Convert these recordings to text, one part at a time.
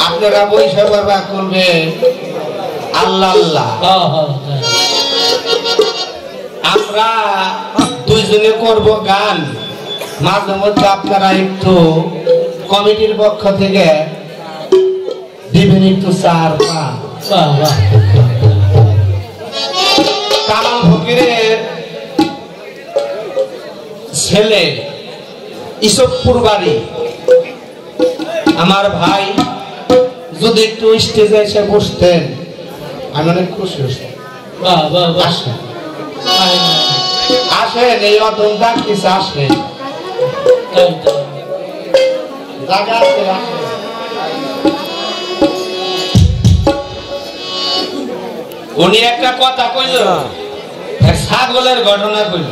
আপনারা বৈশা বাবা করবে আল্লাহ আল্লাহ। আমরা দুইজনে করব গান, মাঝে মধ্যে আপনারা একটু কমিটির পক্ষ থেকে দিবেন একটু চার পান। কামাল ফকিরের ছেলে ইসবপুর বাড়ি আমার ভাই, যদি একটু স্টেজে এসে বসতেন আমি অনেক খুশি হতাম। আসেন, এই অদম ডাকতেছে, আসেন, জায়গা আছে, আসেন। উনি একটা কথা কইল, ছাগলের ঘটনা কইল।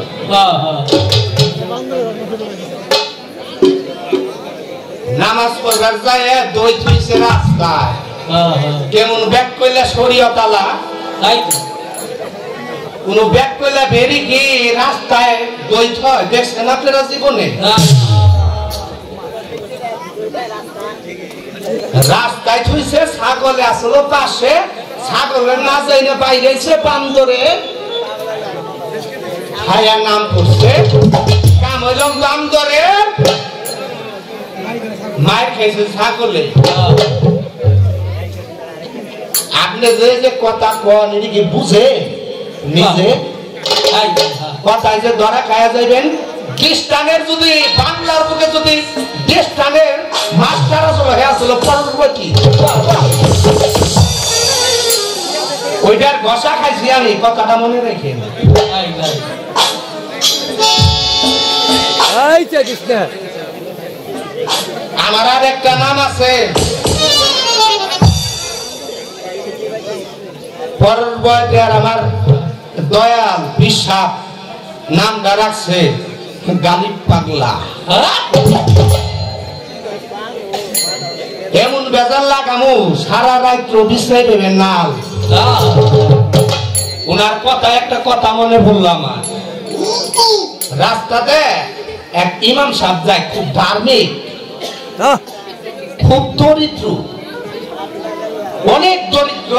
নামাজ পড়বার যায় দই থইছে রাস্তায়, কেমন ব্যাগ কইলা শরীয়ত আলা, কোন ব্যাগ কইলা বেরি কি রাস্তায় দই থয় দেখছেন আপনারা জীবনে? রাস্তায় থইছে, ছাগলে আসলো পাশে, ছাগলের না যাই না বাইরেছে বান্দরে হায়া নাম করছে, কাম হইল বান্দরে মায়ের খেয়েছে ছাগলে। আপনি যে কথা কন এটি কি বুঝে নিজে? কথায় যে ধরা খায়া যাইবেন। খ্রিস্টানের যদি বাংলার বুকে যদি খ্রিস্টানের মাস্টার আসলো হে আসলো পড়ব কি ওইটার ঘষা খাইছি আমি, কথাটা মনে রেখে। আমার আর একটা নাম আছে, পরের বয়সে আর আমার দয়াল বিশ্বাস নামটা রাখছে গালিব পাগলা। এমন বেজার লাগামু সারা রাত বিছাই দেবেন নাল। উনার কথা একটা কথা মনে পড়লো আমার, রাস্তাতে এক ইমাম সাহেব যায়, খুব ধার্মিক, খুব দরিদ্র, অনেক দরিদ্র।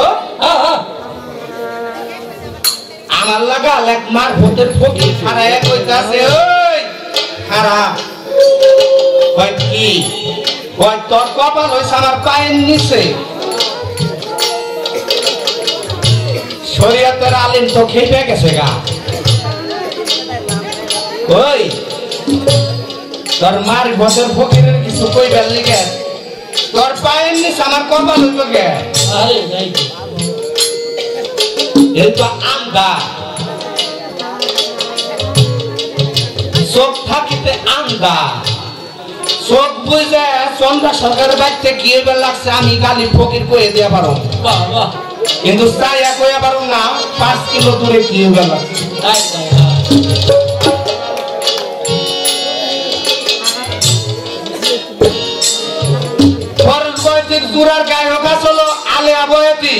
আমার লাগাল এক মারফতের ফকির খাড়ায় কইতাছে, ওই খারাপ কয় কি, কয় তোর কপাল হইছে আমার পায়ের নিচে, শরীয়তের আলিম তো খেপে গেছে গা। ওই তোর মার বছর ফকিরের কিছু কইবার লিগে তোর পায়ের নিচে আমার কপাল হইল গে। এই তো আন্দা চোখ থাকিতে আন্দা, চোখ বুঝে চন্দ্রা সরকারের বাড়িতে কি এবার লাগছে আমি গালি ফকির কয়ে দিয়ে পারো, কিন্তু চাইয়া কয়ে পারো না 5 কিলো দূরে কি এবার লাগছে। জোড়ার গায়ক আসলো আলেয়া বয়েতি,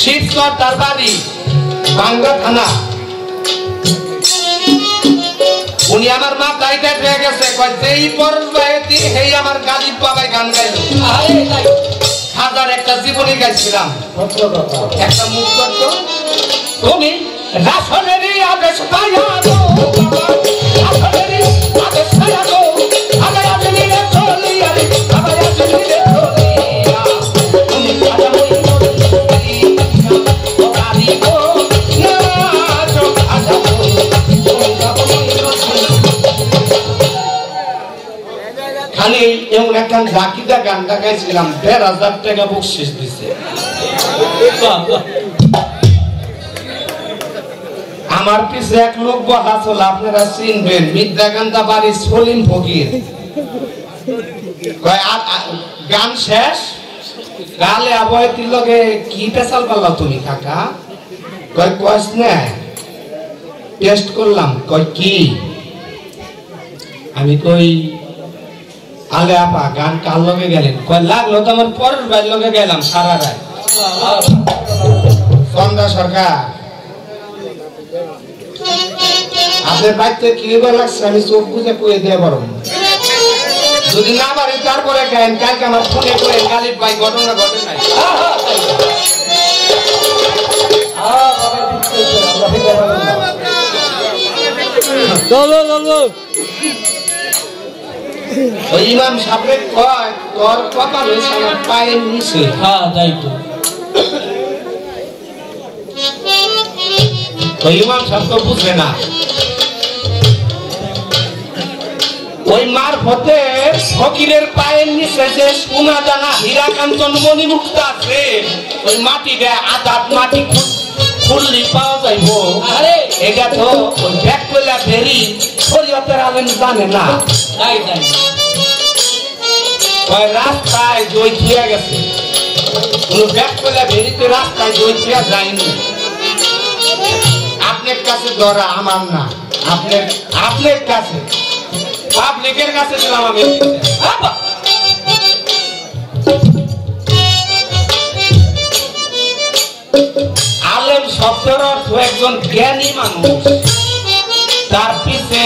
শীতকর তার বাড়ি বাংলা থানা। উনি আমার মা দায়িত্ব হয়ে গেছে, যেই পরশ বয়েতি সেই আমার গালিব বাবাই গান গাইল। হাজার একটা জীবনী গাইছিলাম, একটা মুখ করত, তুমি রাসনেরই আদেশ পাইয়া গো, রাসনেরই আদেশ পাইয়া গো, আমি আজলি রে চলি আরে আমি আজলি রে চলি। খালি এমন একটা জাকিদা গানটা গাইছিলাম, ১,৫০০ টাকা বকশিশ দিছে। আমার পিছে এক লোক বহা ছিল, আপনারা চিনবেন, মিদ্যাকান্দা বাড়ি সলিম ফকির। গান শেষ, গালে আবহাওয়ার লগে কি পেশাল পাল্লা তুমি কাকা? কয় কস না, টেস্ট করলাম। কয় কি? আমি কই আলে আপা গান কার লগে গেলেন? কয় লাগলো তো আমার পরের ভাইয়ের লগে গেলাম সারা রাত। চন্দ্রা সরকার আপনার বাড়িতে কি লাগছে আমি চোখ বুঝে কয়ে দিয়ে পারব। যদি না পারি তারপরে কেন কালকে আমার ফোনে করে গালিব ভাই ঘটনা ঘটে নাই ওই ইমাম সাহেব কয় তোর কপাল হয়েছে আমার পায়ের নিচে। হ্যাঁ তাই তো। ওই ইমাম সাহেব তো বুঝবে না ওই মারফতে ফকিরের পায়ের নিচে যে সোনা দানা হীরা কাঞ্চন মণিমুক্তা আছে ওই মাটিটা আদাত মাটি খুললি পাওয়া যাইব। আরে এটা তো ওই ব্যাগ কইলা ফেরি শরীয়তের আলেম জানে না। তাই তাই ওই রাস্তায় দই থুয়া গেছে কোন ব্যাগ কইলা ফেরিতে রাস্তায় দই থুয়া যায়নি। আপনার কাছে ধরা আমার না আপনার কাছে পাবলিকের কাছে দিলাম আমি। আলেম শব্দের অর্থ একজন জ্ঞানী মানুষ তার পিছে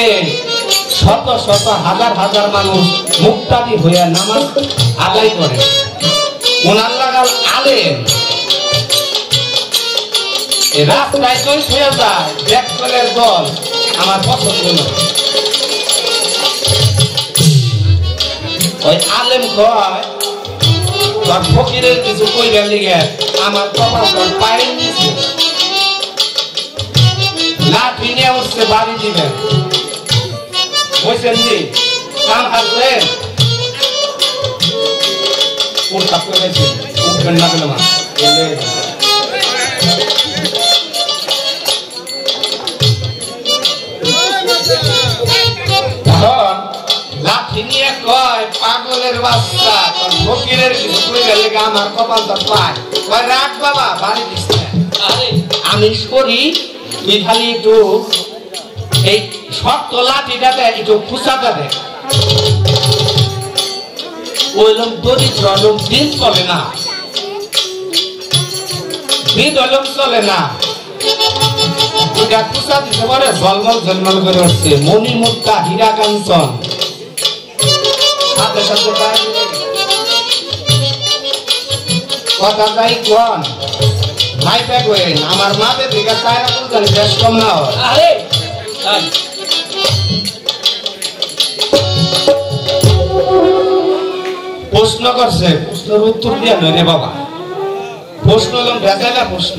শত শত হাজার হাজার মানুষ মুক্তাদি হইয়া নামাজ আদায় করে ওনার লাগাল আলেম। রাস্তায় দই হয়ে যায় ব্যাকলের দল আমার পছন্দ নয়। ওই আলেম কয় তোর ফকিরের কিছু কইবার লিগে আমার কপাল তোর পায়ের নিচে লাঠি নিয়ে উঠছে বাড়ি দিবেন বুঝছেন জি কাম আসবেন উঠতে পেরেছি উঠবেন না পেলে মা লাঠি নিয়ে কয় পাগলের বাচ্চা তোর ফকিরের কিছু কইবার লিগে আমার কপাল তোর পায় কয় রাখ বাবা বাড়ি দিস না। আমি করি তুই খালি একটু এই শক্ত লাঠিটাতে একটু খুঁচাটা দে ওইরকম দরিদ্র লোক দিন চলে না দিন ওইরকম চলে না। ওইটা খুঁচা দিতে পারে ঝলমল ঝলমল করে উঠছে মণিমুক্তা হীরা কাঞ্চন সাথে সাথে কথা যাই কোন ভাই ব্যাগ হইন আমার মাপে থেকে চায়রা বলতেন বেশ কম না হয়। আরে প্রশ্ন করছে প্রশ্নের উত্তর দিয়ে নয় রে বাবা প্রশ্ন হলাম ভেজাইলা প্রশ্ন।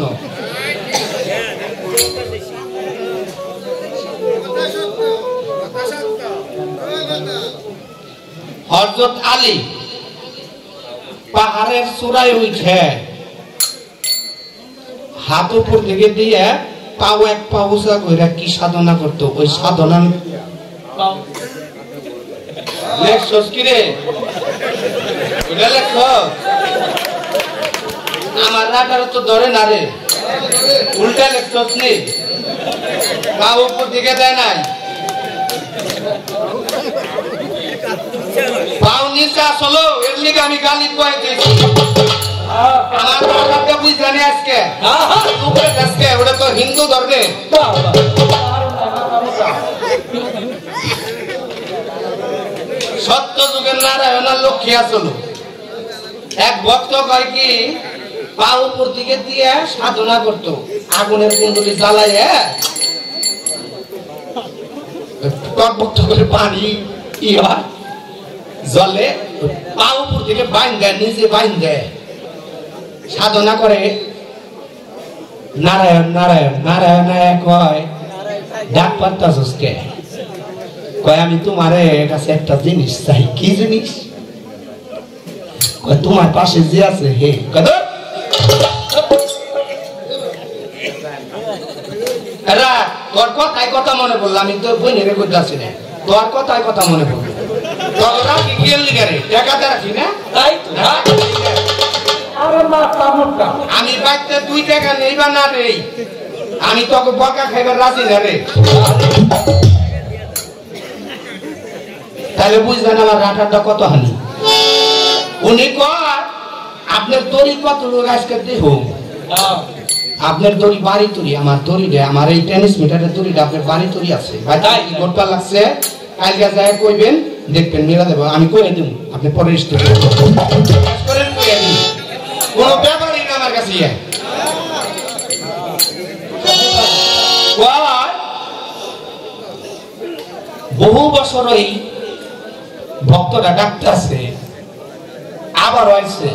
হযরত আলী পাহাড়ের চূড়ায় উঠে হাত উপর দিকে দিয়ে পাও এক পা উঁচা কইরা কি সাধনা করতো ওই সাধনা লেখছস কি রে ওটা লেখ আমার রাখার তো ধরে না রে উল্টা লেখছস নি পা উপর দিকে দেয় নাই পাও নিচে আসলো এর লিগে আমি গালি কয়ে দিয়েছি আমার রাখাতে বুঝ জানি আজকে আজকে ওটা তো হিন্দু ধর্মে সত্য যুগের নারায়ণার লক্ষ্মী আসল এক ভক্ত কয় কি পা উপর দিকে দিয়ে সাধনা করতো আগুনের কুণ্ডলি জ্বালাইয়া টকবক করে পানি ই হয় জলে পা উপর দিকে বাইন দেয় নিজে বাইন দেয় সাধনা করে নারায়ণ নারায়ণ নারায়ণ কয় ডাক পারতাছস কে কয় আমি তোমার কাছে একটা জিনিস চাই কি জিনিস কয় তোমার পাশে যে আছে হে তোর কথায় কথা মনে পড়লো আমি তোর বইনের করতেছি না তোর কথায় কথা মনে পড়লো তোর রাখি কি লিখে রে টাকাতে রাখি না তাই আমি বাড়িতে 2 টাকা নেইবা না রে আমি তোকে বকা খাইবার রাজি না রে তাহলে বুঝলেন আমার রাখাটা কত হানি উনি কয় আপনার দড়ি কত লোক আজকে দেহ আপনার দড়ি বাড়ি তৈরি আমার দড়ি রে আমার এই টেনিস মিটারের দড়িটা আপনার বাড়ি তৈরি আছে ভাই গোটা লাগছে কালকে যায় কইবেন দেখবেন মিলা দেব আমি কয়ে দিব আপনি পরে স্টোরি করেন কয়ে দিন কোনো ব্যাপারই না আমার কাছে বহু বছর ওই ভক্তরা ডাকতেছে আবার হয়েছে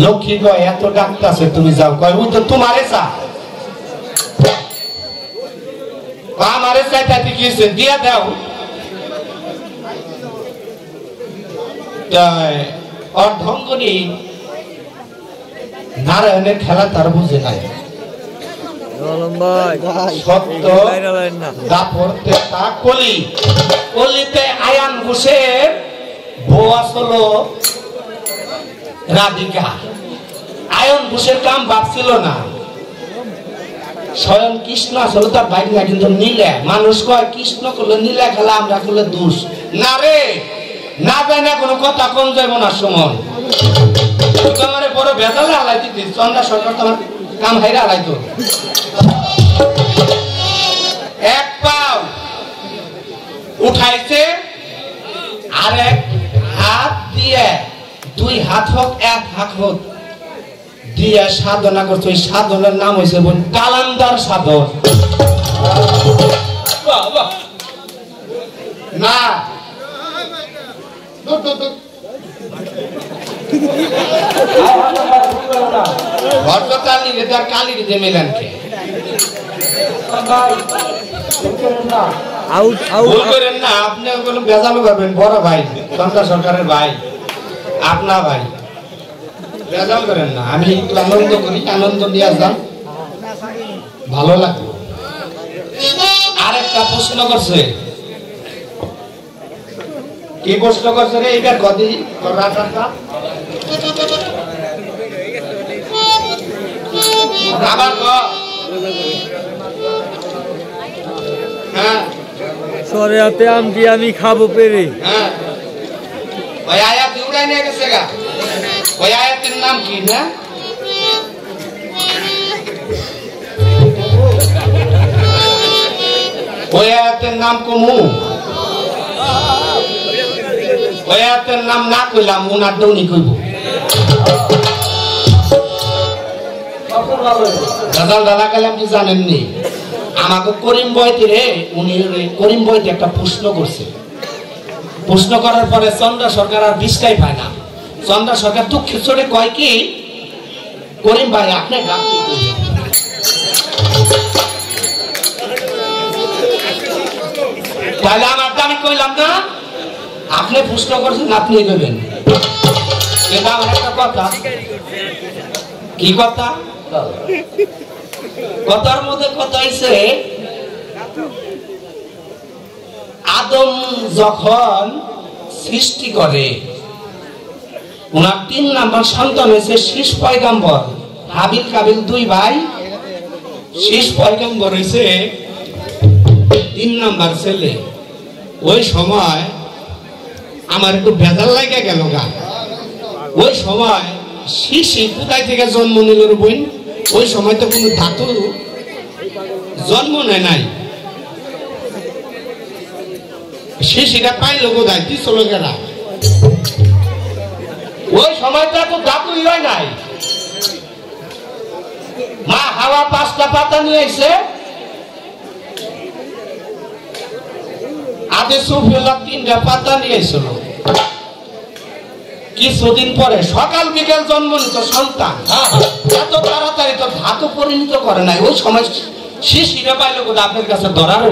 লক্ষ্মী কয় এত ডাকতেছে তুমি যাও কয় ও তো তোমারে চা আমারে চাইতে কি দিয়া দাও অর্ধঙ্গনি নারায়ণের খেলা তার বুঝে নাই সত্য দাপড়তে তা কলি কলিতে আয়ান ঘোষের বউ আসলো রাধিকা আয়ন ঘোষের কাম ভাবছিল না স্বয়ং কৃষ্ণ আসলে তার বাইক না কিন্তু নীলা মানুষ কয় কৃষ্ণ করলে নীলা খেলা আমরা করলে দোষ না রে না যায় না কোনো কথা কম যাইব না সময় তোমার বড় ভেজালে হালাই দিতে চন্দ্রা সরকার তোমার কাম হাইরা হালাইতো এক পাও উঠাইছে আর এক হাত দিয়ে দুই হাত হোক এক হাত হোক দিয়ে সাধনা করছে ওই সাধনার নাম হয়েছে কালান্দার সাধন না কালী দিতে মিলেন কে করেন না আপনি বেজালো করবেন বড় ভাই চন্দ্রা সরকারের ভাই আপনা ভাই বেজাল করেন না আমি একটু আনন্দ করি আনন্দ নিয়ে আসলাম ভালো লাগলো আরেকটা প্রশ্ন করছে কি প্রশ্ন করছে রে এইবার গদি আবার হ্যাঁ সরিয়াতে আম দিয়ে আমি খাবো পেরে হ্যাঁ ওই আয়াত উড়াই নিয়ে গেছে গা ওই আয়াতের নাম কি না ওই আয়াতের নাম কমু ওই আয়াতের নাম না কইলাম উনার দৌনি কইব রাজাল দাদা কালাম কি জানেননি আমাকে করিম বয়তি রে উনি করিম বয়তি একটা প্রশ্ন করছে প্রশ্ন করার পরে চন্দ্রা সরকার আর বিষটাই পায় না চন্দ্রা সরকার দুঃখের চড়ে কয় কি করিম ভাই আপনি গান তাহলে আমার আমি কইলাম না আপনি প্রশ্ন করছেন আপনি দেবেন এটা আমার একটা কথা কি কথা কথার মধ্যে কথা হইছে আদম যখন সৃষ্টি করে ওনার 3 নাম্বার সন্তান হয়েছে শীষ পয়গম্বর হাবিল কাবিল দুই ভাই শীষ পয়গম্বর হয়েছে 3 নাম্বার ছেলে ওই সময় আমার একটু বেজাল লাগে গেল গা ওই সময় শিশি কোথায় থেকে জন্ম নিল বোন ওই সময় তো কোনো ধাতু জন্ম নেয় নাই শিশিটা পাইল কোথায় দিস লোকেরা ওই সময়টা তো ধাতুই হয় নাই মা হাওয়া 5টা পাতা নিয়ে এসে আদে সুফিউল্লাহ 3টা পাতা নিয়ে এসেছিল কিছুদিন পরে সকাল বিকেল জন্ম নিত সন্তান এত তাড়াতাড়ি তো ধাতু পরিণত করে নাই ওই সময় শিশিরে পাইল কোথায় আপনার কাছে ধরার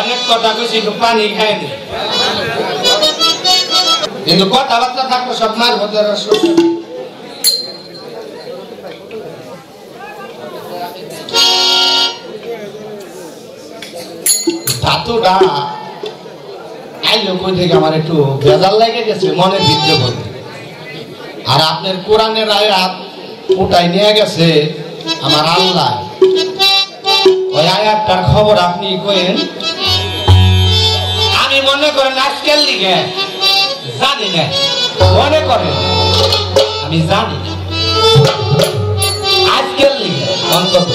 অনেক কথা কইছি পানি খায়নি কিন্তু কথাবার্তা থাকলে সব মার হতে ধাতুটা আইলো কই থেকে আমার একটু বেজাল লেগে গেছে মনের ভিতরে বলতে আর আপনার কোরআনের আয়াত ওটাই নিয়ে গেছে আমার আল্লাহ ওই আয়াতটার খবর আপনি কইেন আমি মনে করেন আজকের লিগে জানি না মনে করেন আমি জানি না অন্তত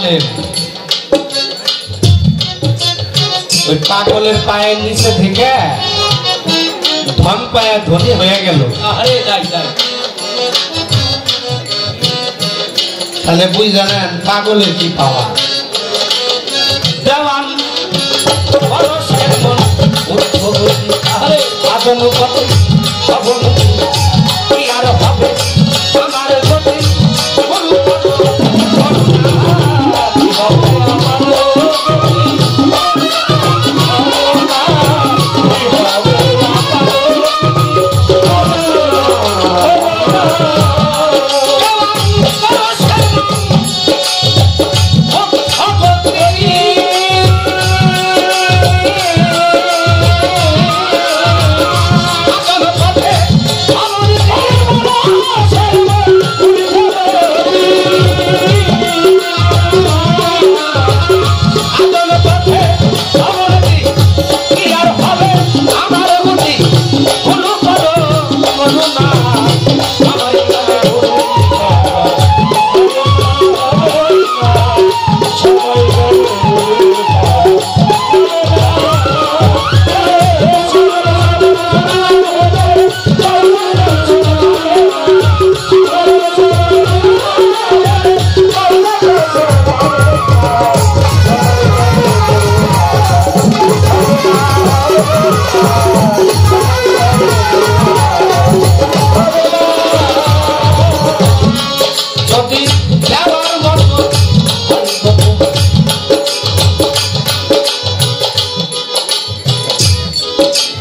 জানেন ওই পাগলের পায়ের নিচে থেকে ধন পায়ে ধনী হয়ে গেল। তাহলে বুঝ জানেন পাগলের কি পাওয়া। দেওয়ান পরশের মন উদ্ভবতী আদনুপতি অবনতি কি আর হবে আমার গতি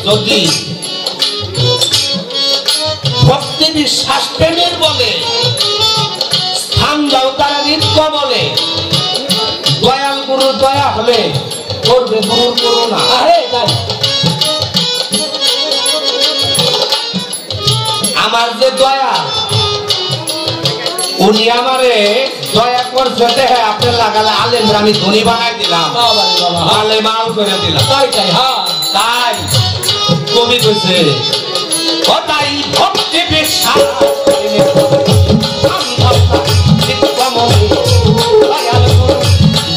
যদি ভক্তি বিশ্বাস প্রেমের বলে স্থান দাও তারা নিত্য বলে দয়াল গুরু দয়া হলে করবে গুরুর করুণা। আমার যে দয়া উনি আমারে দয়া করছে দেখে আপনার লাগালে আলেম আমি ধনী বানাই দিলাম, মালে মাল করে দিলাম। তাই কবি কইছে ও তাই ভক্তি বিশ্বাস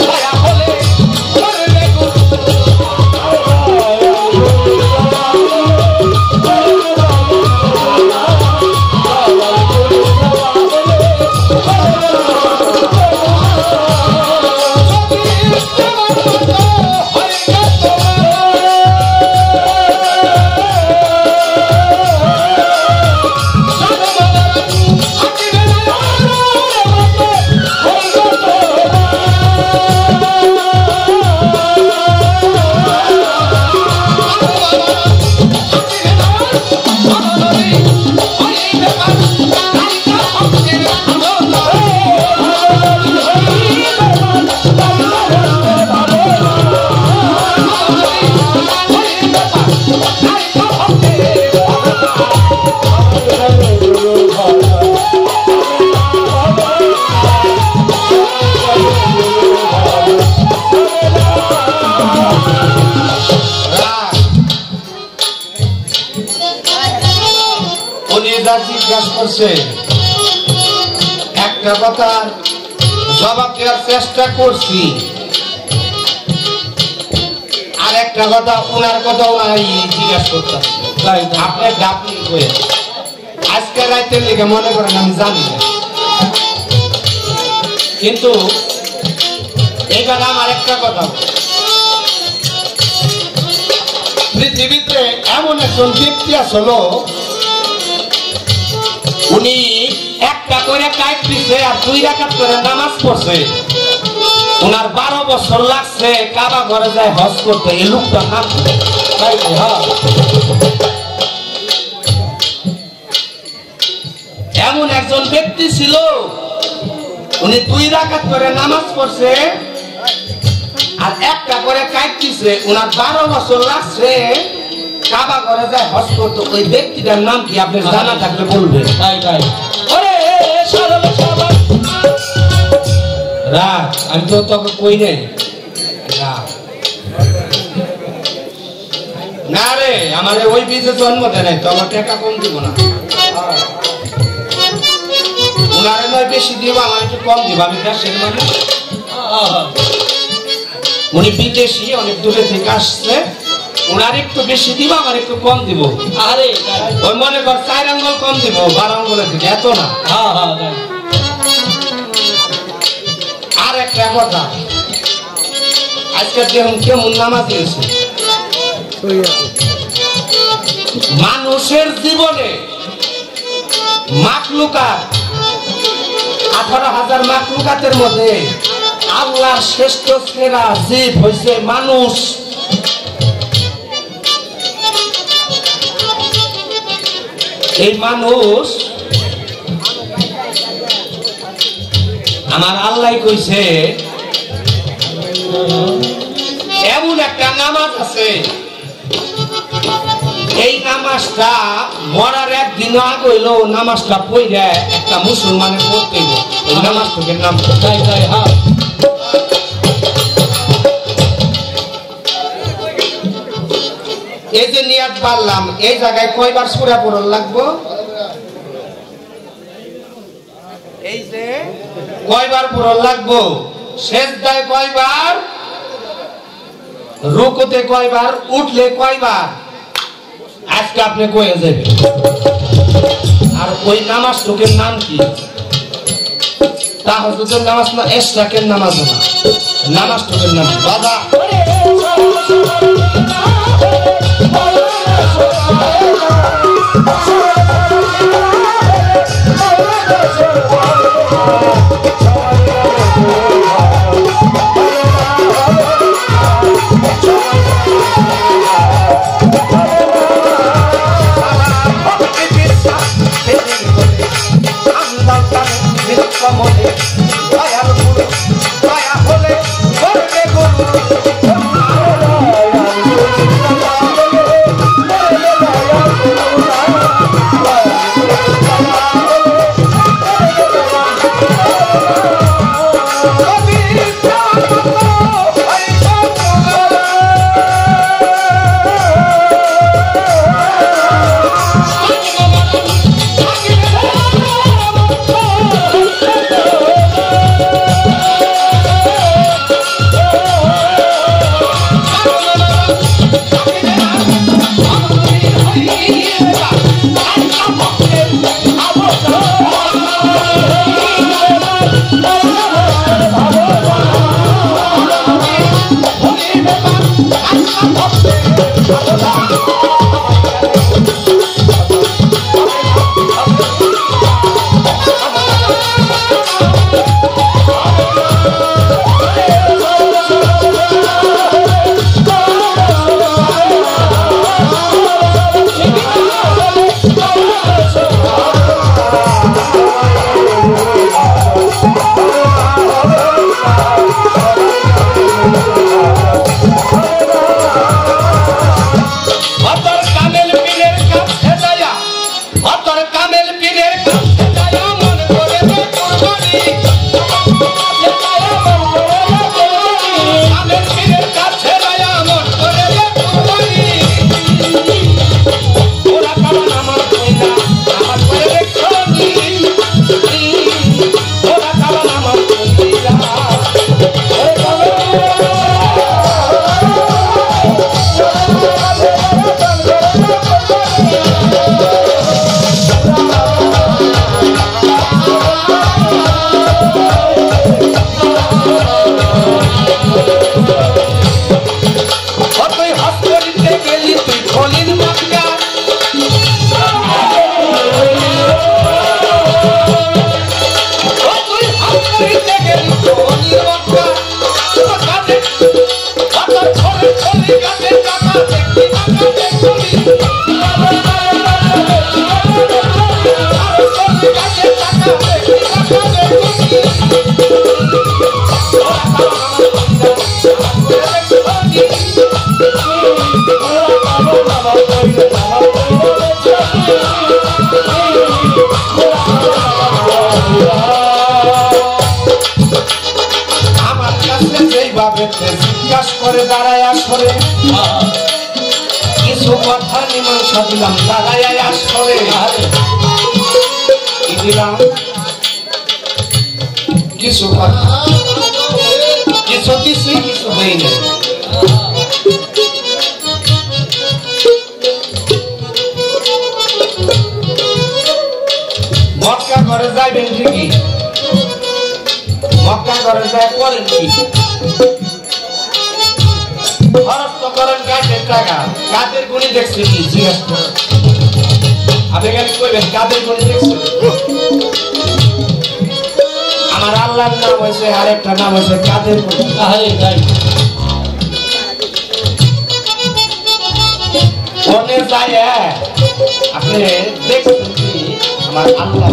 দয়া হলে করবে গুরু। জিজ্ঞাসা করছে একটা কথা জবাব দেওয়ার চেষ্টা করছি, আর একটা কথা ওনার কথা ওনারাই জিজ্ঞাসা করতাম আপনার ডাকি হয়ে আজকে রাতের লিগে মনে করেন আমি জানি না, কিন্তু এবার আমার একটা কথা পৃথিবীতে এমন একজন ব্যক্তি আসলো উনি একটা করে কাইট দিছে আর 2 রাকাত করে নামাজ পড়ছে, ওনার 12 বছর লাগছে কাবা ঘরে যায় হজ করতে। এই লোকটার নাম এমন একজন ব্যক্তি ছিল উনি 2 রাকাত করে নামাজ পড়ছে আর একটা করে কাইট দিছে, ওনার 12 বছর লাগছে কাবা ঘরে যায় হজ করতে। ওই ব্যক্তিটার নাম কি আপনি জানা থাকলে বলবেন। রাত আমি তো তোকে কই নাই না রে, আমার ওই বীজে জন্ম দেয় নাই তো আমার টাকা কম দিব না, ওনারে নয় বেশি দিব, আমার একটু কম দিব, আমি দেশের মানুষ উনি বিদেশি, অনেক দূরে থেকে আসছে, ওনার একটু বেশি দিব, আমার একটু কম দিব। আরে ওই মনে কর 4 আঙ্গুল কম দিব, 12 আঙ্গুলের দিকে, এত না। আর একটা কথা, আজকে দেখুন কেমন নামাজ দিয়েছে। মানুষের জীবনে মাখলুকাত 18,000 মাখলুকাতের মধ্যে আল্লাহর শ্রেষ্ঠ সেরা জীব হয়েছে মানুষ। এই মানুষ আমার আল্লাহ কইছে এমন একটা নামাজ আছে, এই নামাজটা মরার একদিন আগে হইলো নামাজটা পড়ে একটা মুসলমানের পড়তে হবে। এই নামাজটাকে নাম এই যে নিয়াত পারলাম, এই জায়গায় কয়বার সূরা পড়ন লাগবো? এই যে কয়বার পড়ন লাগবো? সেজদায় কয়বার, রুকুতে কয়বার, উঠলে কয়বার, আজকে আপনি কয়ে যাবেন। আর ওই নামাজটুকের নাম কি? তাহাজ্জুদের নামাজ না, ইশরাকের নামাজ না, নামাজটুকের নাম বাবা। জিজ্ঞাসা করে দাঁড়ায় আসরে কিছু কথা মীমাংসা দিলাম, দাঁড়ায় আসরে কি দিলাম কিছু কথা কিছু হয়নি। মক্কা ঘরে যাইবেন ঠিকই, মক্কা ঘরে যায় করেন কি? খরচ তো করেন কাজের টাকা, কাজের গুণী দেখছে কি? জিজ্ঞাসা করেন। আপনি খালি কইবেন কাজের গুণী দেখছে। আমার আল্লাহর নাম হয়েছে আরেকটা নাম হয়েছে কাদের গুণী। মনে যায় আপনি দেখছেন কি আমার আল্লাহ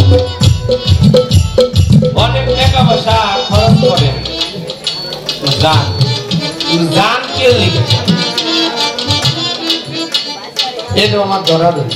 অনেক টাকা পয়সা খরচ করেন, জান কে লিখে এটা আমার ধরা রইল।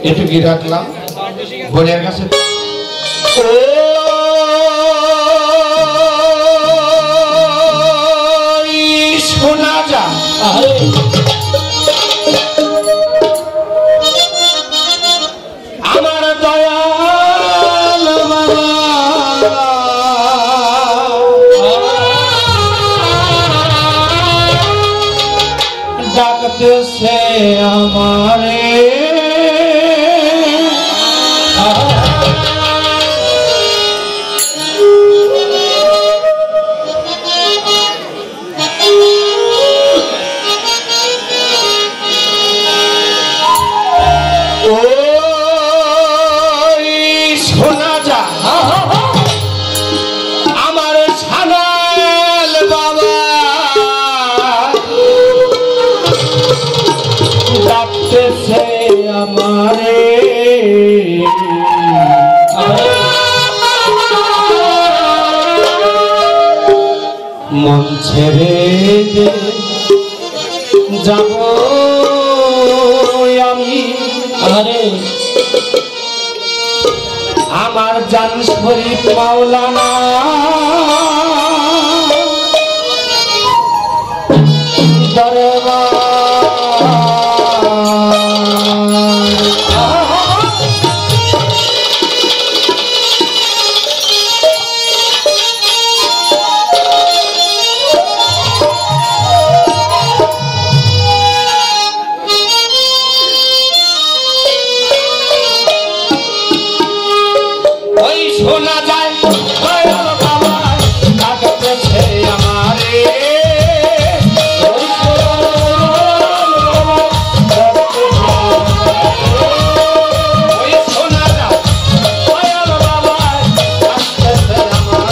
এটুকি রাখলাম বোনের কাছে। শোনা যা আমার দয়াল ডাকতেছে আমারে আমারে মন ছেড়ে যাব আমি আমার জান শরীফ মাওলানা দরবার শোনা যায় বাবা ডাকতেছে আমারে শোনা যায় বাবা ডাকতেছে আমারে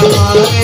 তোমারই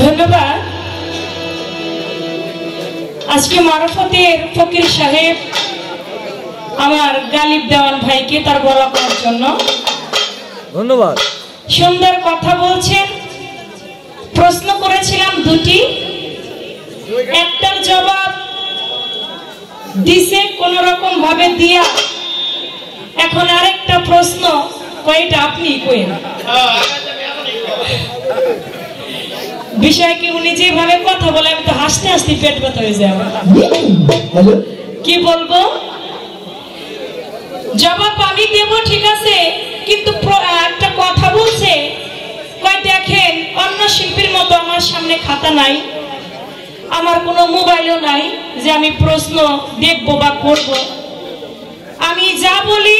দরবার আজকে মারফতের ফকির সাহেব আমার গালিব দেওয়ান ভাইকে তার বলা করার জন্য ধন্যবাদ। সুন্দর কথা বলছেন। প্রশ্ন করেছিলাম দুটি, একটার জবাব দিছে কোন রকম ভাবে দিয়া, এখন আরেকটা প্রশ্ন কয়টা আপনি কইেন। বিষয় কি উনি যেভাবে কথা বলে আমি তো হাসতে হাসতে পেট ব্যথা হয়ে যায়। কি বলবো, জবাব আমি দেব ঠিক আছে, কিন্তু একটা কথা বলছে কয় দেখেন অন্য শিল্পীর মতো আমার সামনে খাতা নাই, আমার কোনো মোবাইলও নাই যে আমি প্রশ্ন দেখব বা করব। আমি যা বলি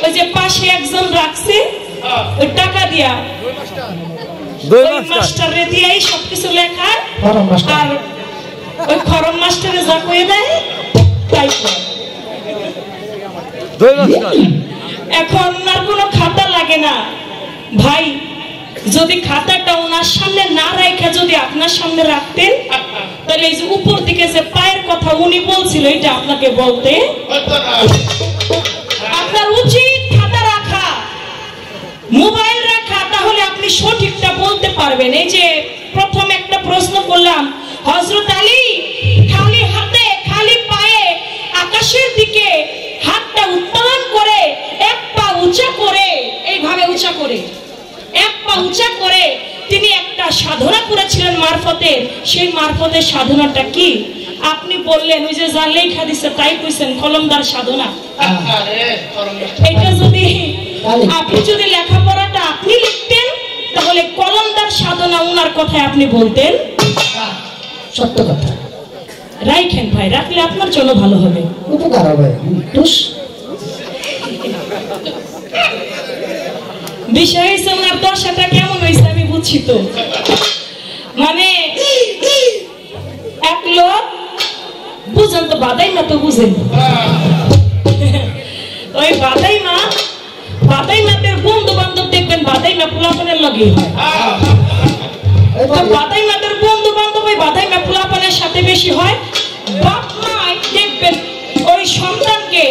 ওই যে পাশে একজন রাখছে ওই টাকা দিয়া মাস্টারে দিয়েই সবকিছু লেখা, আর ওই খরম মাস্টারে যা কয়ে দেয় তাই। এখন আর কোনো খাতা লাগে না ভাই, যদি খাতাটা ওনার সামনে না রেখে যদি আপনার সামনে রাখতেন তাহলে এই যে উপর দিকে যে পায়ের কথা উনি বলছিল এটা আপনাকে বলতে আপনার উচিত খাতা রাখা, মোবাইল রাখা, তাহলে আপনি সঠিকটা বলতে পারবেন। এই যে প্রথম একটা প্রশ্ন করলাম, হযরত আলী খালি হাতে খালি পায়ে আকাশের দিকে হাতটা করে, এক পা উঁচা করে তিনি একটা সাধনা করেছিলেন মারফতের। সেই মারফতের সাধনাটা কি? আপনি বললেন ওই যে যা লেখা দিচ্ছে তাই কইছেন, কলমদার সাধনা। এটা যদি আপনি যদি লেখাপড়াটা আপনি লিখতেন তাহলে কলমদার সাধনা উনার কথায় আপনি বলতেন। সত্য কথা রাইখেন ভাই, রাখলে আপনার জন্য ভালো হবে, উপকার হবে। বিষয় হয়েছে ওনার দশাটা কেমন হয়েছে আমি বুঝছি তো। মানে এক লোক বুঝেন তো, বাদাই মা তো বুঝেন, ওই বাদাই মাদের বন্ধু বান্ধব দেখবেন বাদাই মা পোলাপনের লগে হয়। বাদাই মাদের বন্ধু বান্ধব ওই বাদাই মা পোলাপনের সাথে বেশি হয়। বাপ মাই দেখবেন ওই সন্তানকে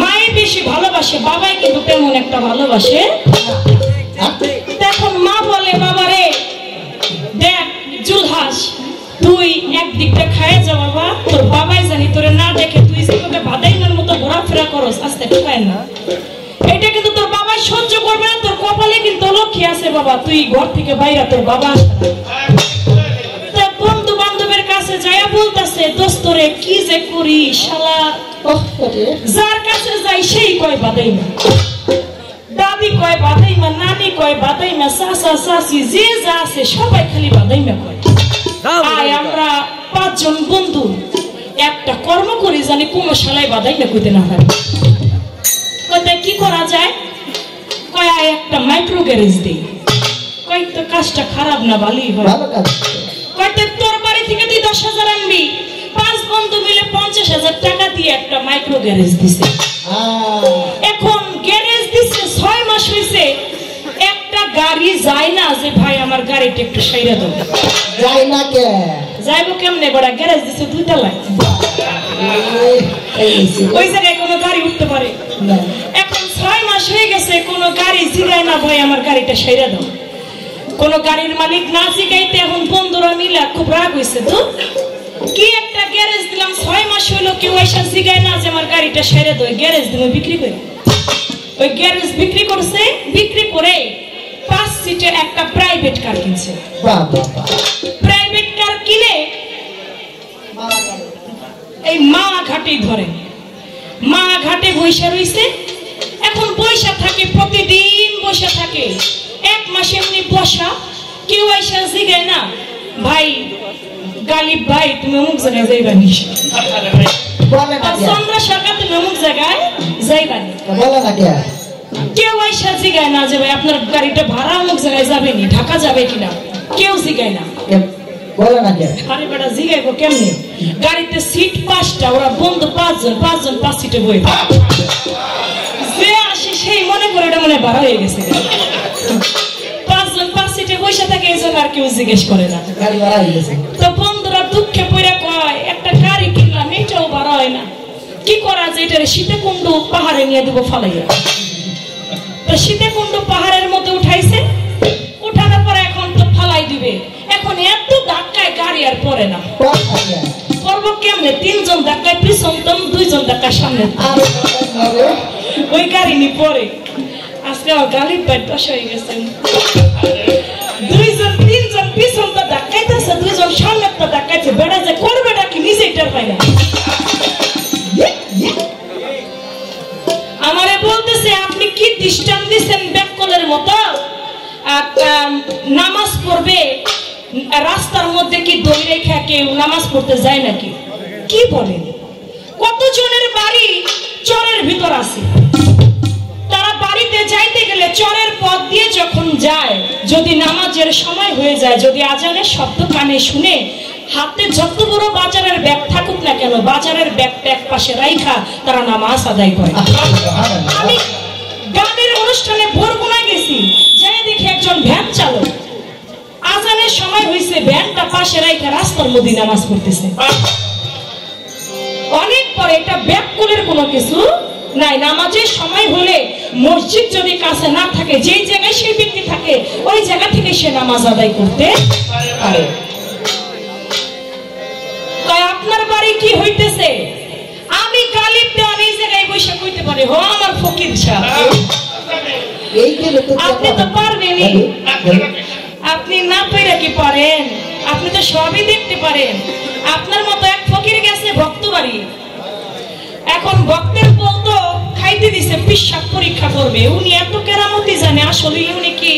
মায়ে বেশি ভালোবাসে, বাবাই কিন্তু তেমন একটা ভালোবাসে। তখন মা বলে, বাবারে দেখ জুলহাস, তুই একদিকটা খায় যা বাবা, তোর বাবাই জানি তোরে না দেখে তুই যেভাবে বাদাইমার মতো ঘোরাফেরা করস, আস্তে ঠুকায় না, এটা কিন্তু তোর বাবাই সহ্য করবে না। তোর কপালে কিন্তু লক্ষ্মী আছে বাবা, তুই ঘর থেকে বাইরে তোর বাবা আসবে। বন্ধু বান্ধবের কাছে যাইয়া বলতেছে, দোস্তরে কি যে করি শালা, যার কাছে যাই সেই কয় বাদাইমা, দাদি কয় বাদাইমা, নানি কয় বাদাইমা, চাচা চাচি যে যা আছে সবাই খালি বাদাইমা কয়। আয় আমরা 5 জন বন্ধু একটা কর্ম করি, জানি কোনো শালায় বাদাইমা কইতে না হয়। কয় কি করা যায়? কয় আয় একটা মাইক্রো গ্যারেজ দিই। কয় তো কাজটা খারাপ না, ভালোই হয়। তোর বাড়ি থেকে তুই 10,000 আনবি, 5 বন্ধু মিলে 50,000 টাকা দিয়ে একটা মাইক্রো গ্যারেজ দিছে। এখন গ্যারেজ দিছে 6 মাস হয়েছে, একটা গাড়ি যায় না যে ভাই আমার গাড়িটা একটু সাইরা দাও। যাই না কে যাইবো কেমনে? বড় গ্যারেজ দিছে 2 তলায়, ওই জায়গায় কোনো গাড়ি উঠতে পারে? এখন 6 মাস হয়ে গেছে, কোনো গাড়ি জিগায় না ভাই আমার গাড়িটা সাইরা দাও। কোন গাড়ির মালিক না জিগাইতে এখন বন্ধুরা মিলে খুব রাগ হয়েছে। তো কি একটা গ্যারেজ দিলাম, 6 মাস হইলো, কেউ এসে জিগায় না যে আমার গাড়িটা সেরে দেয়, গ্যারেজ দিলে বিক্রি করে। ওই গ্যারেজ বিক্রি করছে, বিক্রি করে 5 সিটের একটা প্রাইভেট কার কিনছে। প্রাইভেট কার কিনে এই মা ঘাটে ধরে, মা ঘাটে বৈশা রইছে। এখন বৈশা থাকে, প্রতিদিন বসে থাকে। 1 মাস এমনি বসা, কেউ এসে জিগায় না ভাই গালিব ভাই তুমি অমুক জায়গায় যাইবা নি, চন্দ্র সরকার তুমি অমুক জায়গায় যাইবা নি, কেউ এসে জিগায় না যে ভাই আপনার গাড়িটা ভাড়া অমুক জায়গায় যাবে নি, ঢাকা যাবে কিনা, কেউ জিগায় না। আরে বেটা জিগাইবো কেমনে? গাড়িতে সিট 5টা, ওরা বন্ধু 5 জন 5 সিটে বই, যে আসে সেই মনে করে এটা মনে ভাড়া হয়ে গেছে। 5 জন 5 সিটে বসে থাকে, এই জন্য আর কেউ জিজ্ঞেস করে না। তো বন্ধুরা দুঃখে পড়ে কয় একটা গাড়ি কিনলাম, এটাও ভাড়া হয় না, কি করা যায়? এটা সীতাকুণ্ডু পাহাড়ে নিয়ে দেবো ফালাইয়া। তো সীতাকুণ্ডু পাহাড়ের মধ্যে উঠাইছে, উঠানোর পরে এখন তো ফালাই দিবে। এখন এত ধাক্কায় গাড়ি আর পড়ে না, পড়বো কেমনে? 3 জন ধাক্কায় পিছন, 2 জন ধাক্কায় সামনে, ওই গাড়ি নি পরে। আজকে আমার গালির পেট দশা হয়ে গেছে। 2 জন 3 জন পিছন তো ধাক্কাইতেছে, 2 জন সামনে তো ধাক্কাইছে। বেড়া যে করবেটা কি নিজেই টের পায় না। আমারে বলতেছে আপনি কি দৃষ্টান্ত দিচ্ছেন ব্যাককলের মতো? নামাজ পড়বে রাস্তার মধ্যে কি দড়ি রেখে কেউ নামাজ পড়তে যায় নাকি? কি বলেন? কতজনের বাড়ি চরের ভিতর আছে, তারা বাড়িতে যাইতে গেলে চরের পথ দিয়ে যখন যায়, যদি নামাজের সময় হয়ে যায়, যদি আজানের শব্দ কানে শুনে, হাতে যত বড় বাজারের ব্যাগ থাকুক না কেন, বাজারের ব্যাগটা এক পাশে রাইখা তারা নামাজ আদায় করে। আমি গানের অনুষ্ঠানে বরগুনায় গেছি, যাই দেখি একজন ভ্যান চালক আজানের সময় হয়েছে, ভ্যানটা পাশে রাইখা রাস্তার মধ্যে নামাজ পড়তেছে। অনেক পরে এটা ব্যাককুলের কোনো কিছু নাই, নামাজের সময় হলে মসজিদ যদি কাছে না থাকে, যেই জায়গায় সেই ব্যক্তি থাকে ওই জায়গা থেকে সে নামাজ আদায় করতে পারে। তাই আপনার বাড়ি কি হইতেছে? আমি গালিব দেওয়ান এই জায়গায় বসে কইতে পারে, হো আমার ফকির সাহেব আপনি তো পারবেনই। আপনি না পেরে কি পারেন? আপনি তো সবই দেখতে পারেন। আপনার মতো এক ফকির গেছে ভক্ত বাড়ি, এখন ভক্তের বউ তো খাইতে দিছে, পিশাব পরীক্ষা করবে। উনি এত কেরামতি জানে, আসলে উনি কি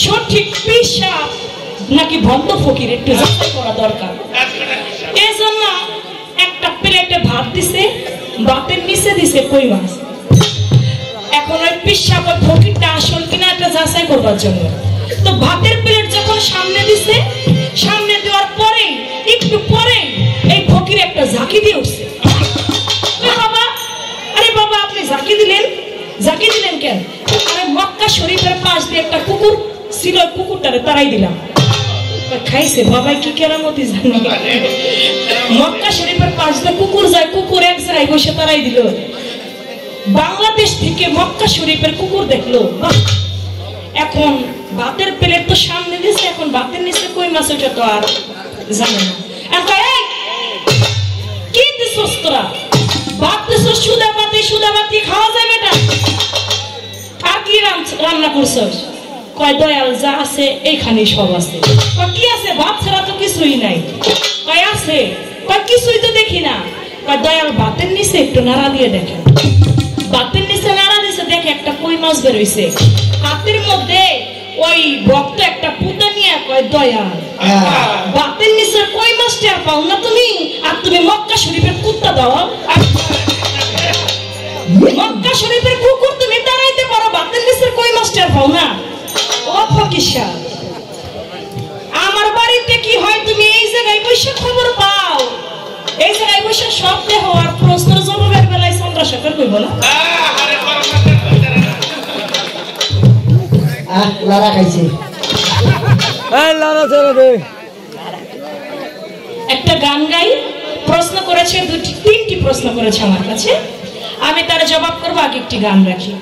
সঠিক পিশাব নাকি ভক্ত ফকির একটু যাচাই করা দরকার। এই জন্য একটা প্লেটে ভাত দিছে, ভাতের নিচে দিছে কই মাছ। এখন ওই পিশাব ফকিরটা আসল কিনা একটা যাচাই করবার জন্য তো ভাতের প্লেট যখন সামনে দিছে, সামনে দেওয়ার পরে একটু পরে এই ফকির একটা ঝাঁকি দিয়ে উঠছে। বাবা, আরে বাবা আপনি ঝাঁকি দিলেন কেন? আরে মক্কা শরীফের পাশ দিয়ে একটা কুকুর ছিল, কুকুরটারে তাড়াই দিলাম। খাইছে বাবা, কি কেরামতি জানি। মক্কা শরীফের পাশ দিয়ে কুকুর যায়, কুকুর এক জায়গায় বসে তাড়াই দিল। বাংলাদেশ থেকে মক্কা শরীফের কুকুর দেখলো। এখন ভাতের প্লেট তো সামনে দিছে, এখন ভাতের নিচে কই মাছ, ওটা তো আর জানে না। কি দিছস তোরা? ভাত দিছস সুদা ভাতি খাওয়া যায় বেটা? আর কি রান্না করছস? কয় দয়াল যা আছে এইখানে সব আছে। কি আছে? ভাত ছাড়া তো কিছুই নাই। কয় আছে? কয় কিছুই তো দেখি না। কয় দয়াল ভাতের নিচে একটু নাড়া দিয়ে দেখেন। ভাতের নিচে নাড়া দিছে, দেখে একটা কই মাছ বেরোইছে। হাতের মধ্যে ওই ভক্ত একটা পুতা নিয়ে কয় দয়াল ভাতের নিচে কই মাছটা পাও না তুমি, আর তুমি মক্কা শরীফের কুত্তা দাও। মক্কা শরীফের কুকুর তুমি দাঁড়াইতে পারো, ভাতের নিচে কই মাছটা পাও না? ও ফকিসা, আমার বাড়িতে কি হয় তুমি এই জায়গায় বসে খবর পাও? এই জায়গায় বসে সব দেহ আর প্রশ্নের জবাবের বেলায় চন্দ্রশেখর কইব না? লারা খাইছে। একটা গান গাই। প্রশ্ন করেছে তিনটি প্রশ্ন করেছে আমার কাছে, আমি তার জবাব করবো। আগে একটি গান রাখি।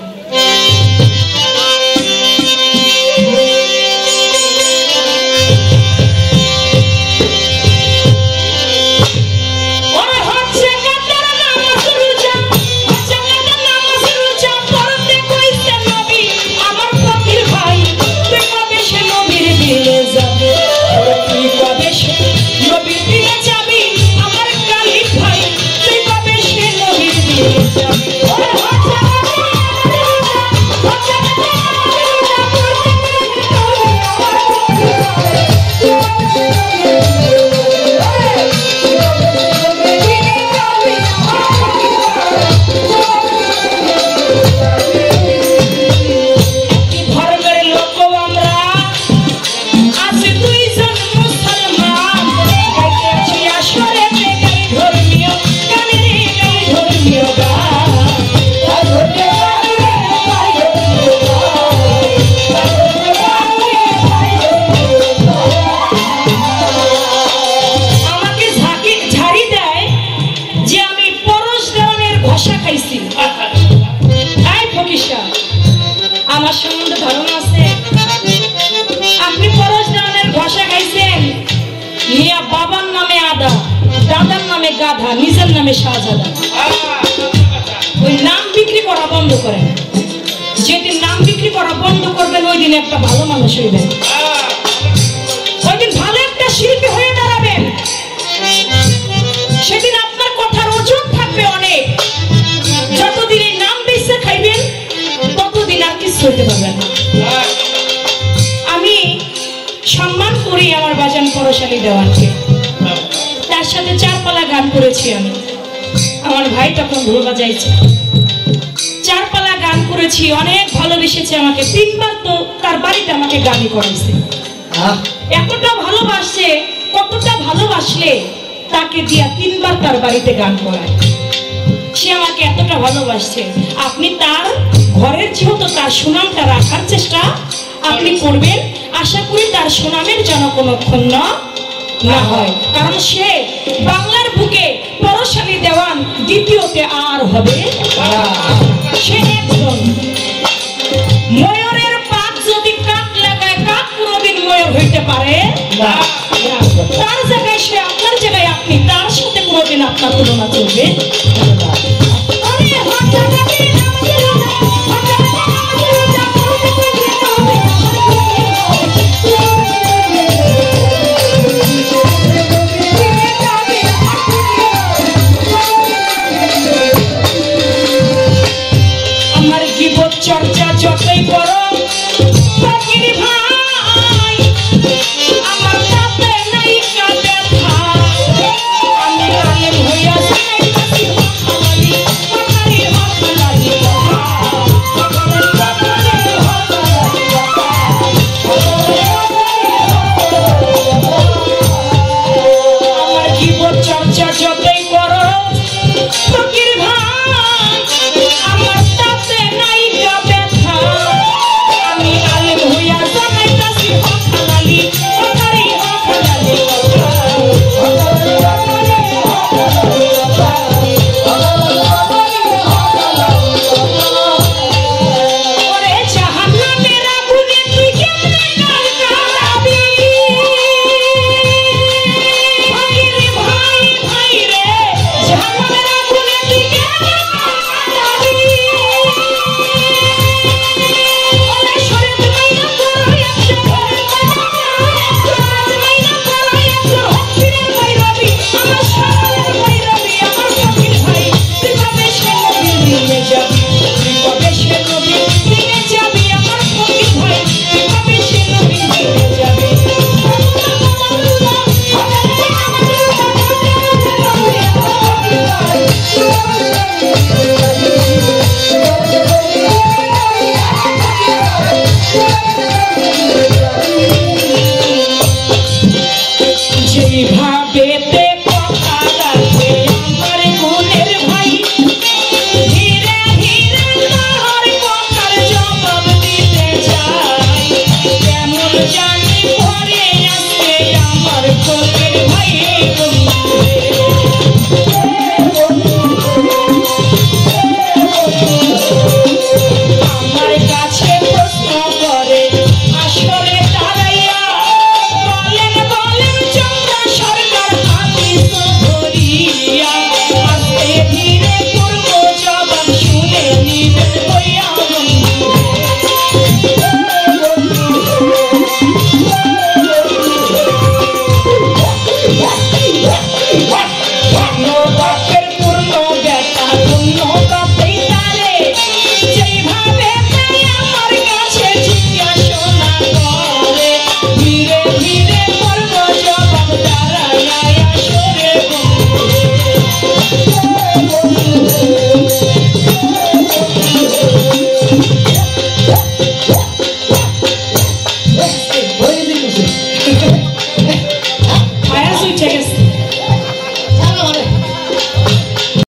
আমার সম্বন্ধে ধারণা আছে? আপনি পরশ দেওয়ানের ঘষা খাইছেন, মিয়া বাবার নামে আদা, দাদার নামে গাধা, নিজের নামে শাহজাদা। ওই নাম বিক্রি করা বন্ধ করেন। যেদিন নাম বিক্রি করা বন্ধ করবেন ওই দিন একটা ভালো মানুষ হইবেন, ওই দিন ভালো একটা শিল্পী হয়ে দাঁড়াবেন। সেদিন আপনার কথার ওজন থাকবে অনেক। যতদিন এই নাম বেঁচে খাইবেন ততদিন আর কিছু হইতে পারবেন না। আমি সম্মান করি আমার বাজান পরশালী দেওয়ানকে, তার সাথে চারপালা গান করেছি আমি। আমার ভাই তখন ঢোল বাজাইছে, চারপালা গান করেছি, অনেক ভালোবেসেছে আমাকে। 3 বার তো তার বাড়িতে আমাকে গানই করাইছে। এতটা ভালোবাসছে, কতটা ভালোবাসলে তাকে দিয়া 3 বার তার বাড়িতে গান করায়। সে আমাকে এতটা ভালোবাসছে। আপনি তার ঘরের যেহেতু তার সুনামটা রাখার চেষ্টা আপনি করবেন, আশা করি তার সুনামের যেন কোনো ক্ষুণ্ণ না হয়। কারণ সে বাংলার বুকে পরশালী দেওয়ান দ্বিতীয়তে আর হবে। সে একজন ময়ূরের পাক যদি কাক লাগায়, কাক কোনোদিন ময়ূর হইতে পারে না। তার জায়গায় সে, আপনার জায়গায় আপনি, তার সাথে কোনোদিন আপনার তুলনা চলবে। এই পর